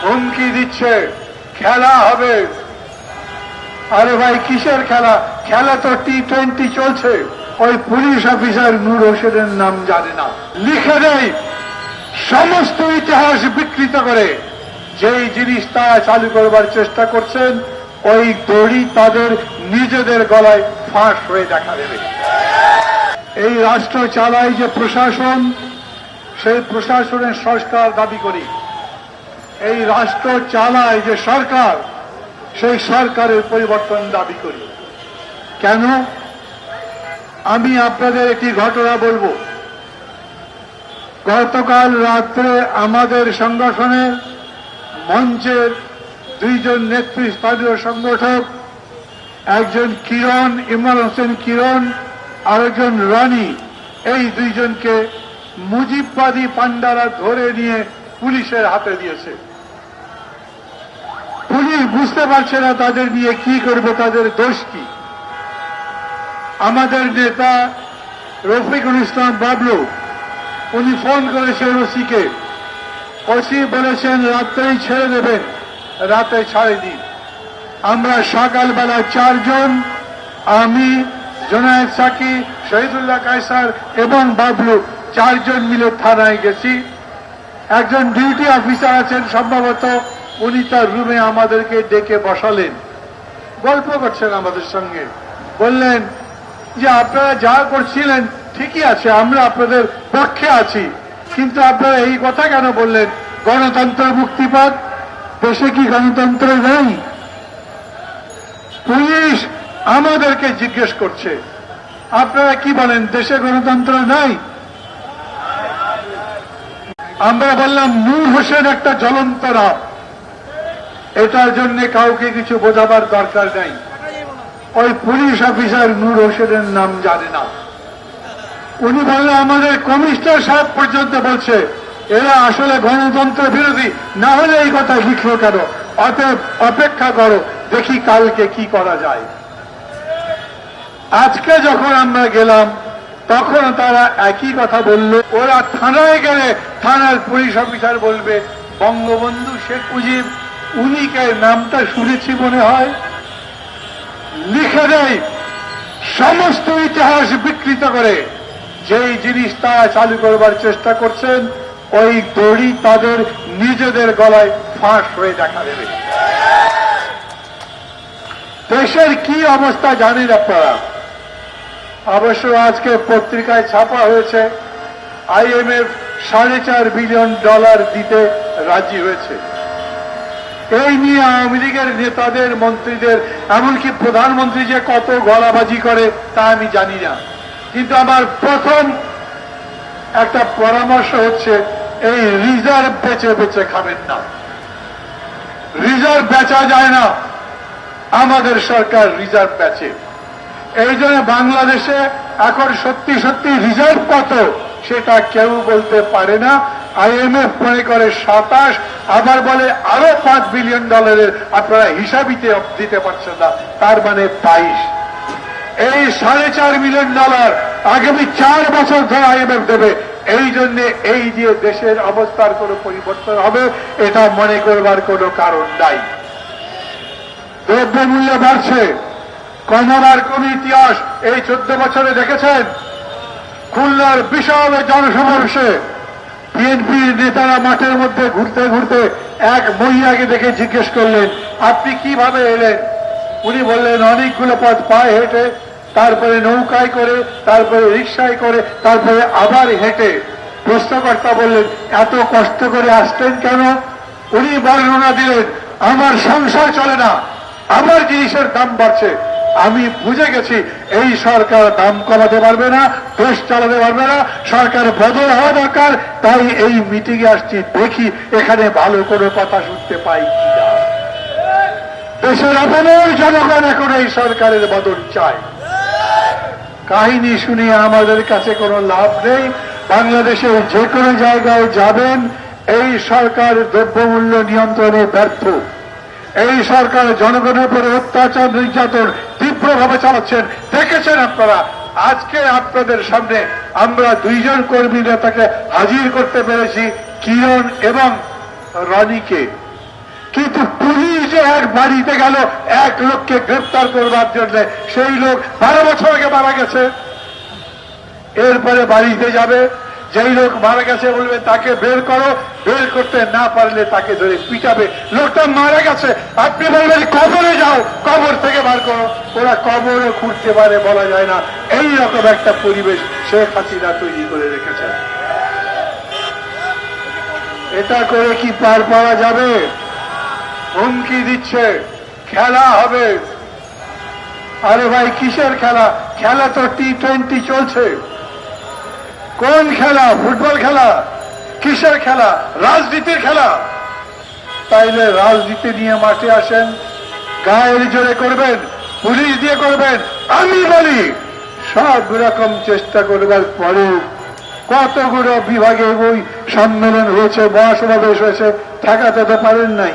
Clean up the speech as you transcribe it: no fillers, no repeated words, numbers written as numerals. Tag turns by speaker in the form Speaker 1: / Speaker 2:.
Speaker 1: হুমকি দিচ্ছে খেলা হবে। আরে ভাই কিসের খেলা? খেলা তো T20 চলছে। ওই পুলিশ অফিসার নূর হোসেনের নাম জানে না, লিখে দেয় সমস্ত ইতিহাস বিকৃত করে যেই জিনিস তারা চালু করবার চেষ্টা করছেন, ওই দড়ি তাদের নিজেদের গলায় ফাঁস হয়ে দেখা দেবে। এই রাষ্ট্র চালায় যে প্রশাসন, সেই প্রশাসনের সংস্কার দাবি করি। এই রাষ্ট্র চালায় যে সরকার, সেই সরকারের পরিবর্তন দাবি করি। কেন? আমি আপনাদের একটি ঘটনা বলবো। গতকাল রাত্রে আমাদের সংগঠনের মঞ্চের দুইজন নেতৃস্থানীয় সংগঠক, একজন কিরণ, ইমরান হোসেন কিরণ, আরেকজন রনি, এই দুইজনকে মুজিববাদী পান্ডারা ধরে নিয়ে পুলিশের হাতে দিয়েছে। পুলিশ বুঝতে পারছে না তাদের নিয়ে কি করবে, তাদের দোষ কি। আমাদের নেতা রফিকুল ইসলাম বাবলু, উনি ফোন করেছেন ওসিকে। ওসি বলেছেন রাত্রেই ছেড়ে দেবেন, রাতে ছাড়েনি। আমরা সকালবেলা 4 জন, আমি, জোনায়েদ সাকি, শহীদুল্লাহ কায়সার এবং বাবলু 4 জন মিলে থানায় গেছি। একজন ডিউটি অফিসার আছেন সম্ভবত, উনি তার রুমে আমাদেরকে ডেকে বসালেন, গল্প করছেন আমাদের সঙ্গে। বললেন যে আপনারা যা করছিলেন ঠিকই আছে, আমরা আপনাদের পক্ষে আছি, কিন্তু আপনারা এই কথা কেন বললেন গণতন্ত্র মুক্তি পাক? দেশে কি গণতন্ত্র নেই? পুলিশ আমাদেরকে জিজ্ঞেস করছে আপনারা কি বলেন, দেশে গণতন্ত্র নাই? আমরা বললাম নূর হোসেন একটা জ্বলন্ত রাত, এটার জন্য কাউকে কিছু বোঝাবার দরকার নাই। ওই পুলিশ অফিসার নূর হোসেনের নাম জানে না। উনি বললেন আমাদের কমিশনার সাহেব পর্যন্ত বলছে এরা আসলে গণতন্ত্র বিরোধী, না হলে এই কথা লিখলো কেন? অতএব অপেক্ষা করো, দেখি কালকে কি করা যায়। আজকে যখন আমরা গেলাম তখন তারা একই কথা বলল। ওরা থানায় গেলে থানার পুলিশ অফিসার বলবে বঙ্গবন্ধু শেখ মুজিব, উনিকে নামটা শুনেছি মনে হয়। লিখে দেয় সমস্ত ইতিহাস বিকৃত করে যেই জিনিস তারা চালু করবার চেষ্টা করছেন, ওই দড়ি তাদের নিজেদের গলায় ফাঁস হয়ে দেখা দেবে। দেশের কি অবস্থা জানেন আপনারা? অবশ্য আজকে পত্রিকায় ছাপা হয়েছে IMF $4.5 বিলিয়ন দিতে রাজি হয়েছে। এই নিয়ে আওয়ামী লীগের নেতাদের, মন্ত্রীদের, এমনকি প্রধানমন্ত্রী যে কত গলাবাজি করে তা আমি জানি না, কিন্তু আমার প্রথম একটা পরামর্শ হচ্ছে এই রিজার্ভ বেচে বেচে খাবেন না। রিজার্ভ বেচা যায় না, আমাদের সরকার রিজার্ভ বেচে। এই জন্য বাংলাদেশে এখন সত্যি সত্যি রিজার্ভ কত সেটা কেউ বলতে পারে না। IMF মনে করে 27, আবার বলে আরো $5 বিলিয়ন আপনারা হিসাবই দিতে পারছেন না, তার মানে 22। এই $4.5 বিলিয়ন আগামী 4 বছর ধরে IMF দেবে। এই জন্য এই যে দেশের অবস্থার কোন পরিবর্তন হবে এটা মনে করবার কোনো কারণ নাই। দ্রব্যমূল্য বাড়ছে, কমাবার কোন ইতিহাস এই 14 বছরে দেখেছেন? খুলনার বিশাল জনসমাবেশে বিএনপির নেতারা মাঠের মধ্যে ঘুরতে ঘুরতে এক মহিলাকে দেখে জিজ্ঞেস করলেন আপনি কিভাবে এলেন? উনি বললেন অনেকগুলো পথ পায়ে হেঁটে, তারপরে নৌকায় করে, তারপরে রিক্সায় করে, তারপরে আবার হেঁটে। প্রশ্নকর্তা বললেন এত কষ্ট করে আসতেন কেন? উনি বর্ণনা দিলেন আমার সংসার চলে না, আমার জিনিসের দাম বাড়ছে, আমি বুঝে গেছি এই সরকার দাম কমাতে পারবে না, দেশ চালাতে পারবে না, সরকার বদল হওয়া দরকার, তাই এই মিটিং এ আসছি, দেখি এখানে ভালো কোনো কথা শুনতে পাই কিনা। দেশের আপনার জনগণ এখন এই সরকারের বদল চায়। কাহিনী শুনিয়ে আমাদের কাছে কোনো লাভ নেই। বাংলাদেশের যে কোনো জায়গায় যাবেন, এই সরকার দ্রব্যমূল্য নিয়ন্ত্রণে ব্যর্থ। এই সরকার জনগণের উপরে অত্যাচার, নির্যাতন তীব্রভাবে চালাচ্ছেন, দেখেছেন আপনারা। আজকে আপনাদের সামনে আমরা 2 জন কর্মী নেতাকে হাজির করতে পেরেছি, কিরণ এবং রনিকে। কিন্তু পুলিশ যে এক বাড়িতে গেল এক লোককে গ্রেপ্তার করবার জন্য, সেই লোক 12 বছর আগে মারা গেছে। এরপরে বাড়িতে যাবে, যেই লোক মারা গেছে বলবে তাকে বের করো, বের করতে না পারলে তাকে ধরে পিটাবে। লোকটা মারা গেছে, আপনি বলবেন কবরে যাও, কবর থেকে বার করো। ওরা কবরও খুঁড়তে পারে বলা যায় না। এই রকম একটা পরিবেশ শেখ হাসিনা তৈরি করে রেখেছে। এটা করে কি পার পাওয়া যাবে? হুমকি দিচ্ছে খেলা হবে। আরে ভাই কিসের খেলা? খেলা তো T20 চলছে। কোন খেলা? ফুটবল খেলা? কিসের খেলা? রাজনীতির খেলা। তাইলে রাজনীতি নিয়ে মাঠে আসেন, গায়ের জোরে করবেন, পুলিশ দিয়ে করবেন। আমি বলি সব রকম চেষ্টা করবার পরে কতগুলো বিভাগে ওই সম্মেলন হয়েছে, মহাসমাবেশ হয়েছে, ঠেকাতে তো পারেন নাই।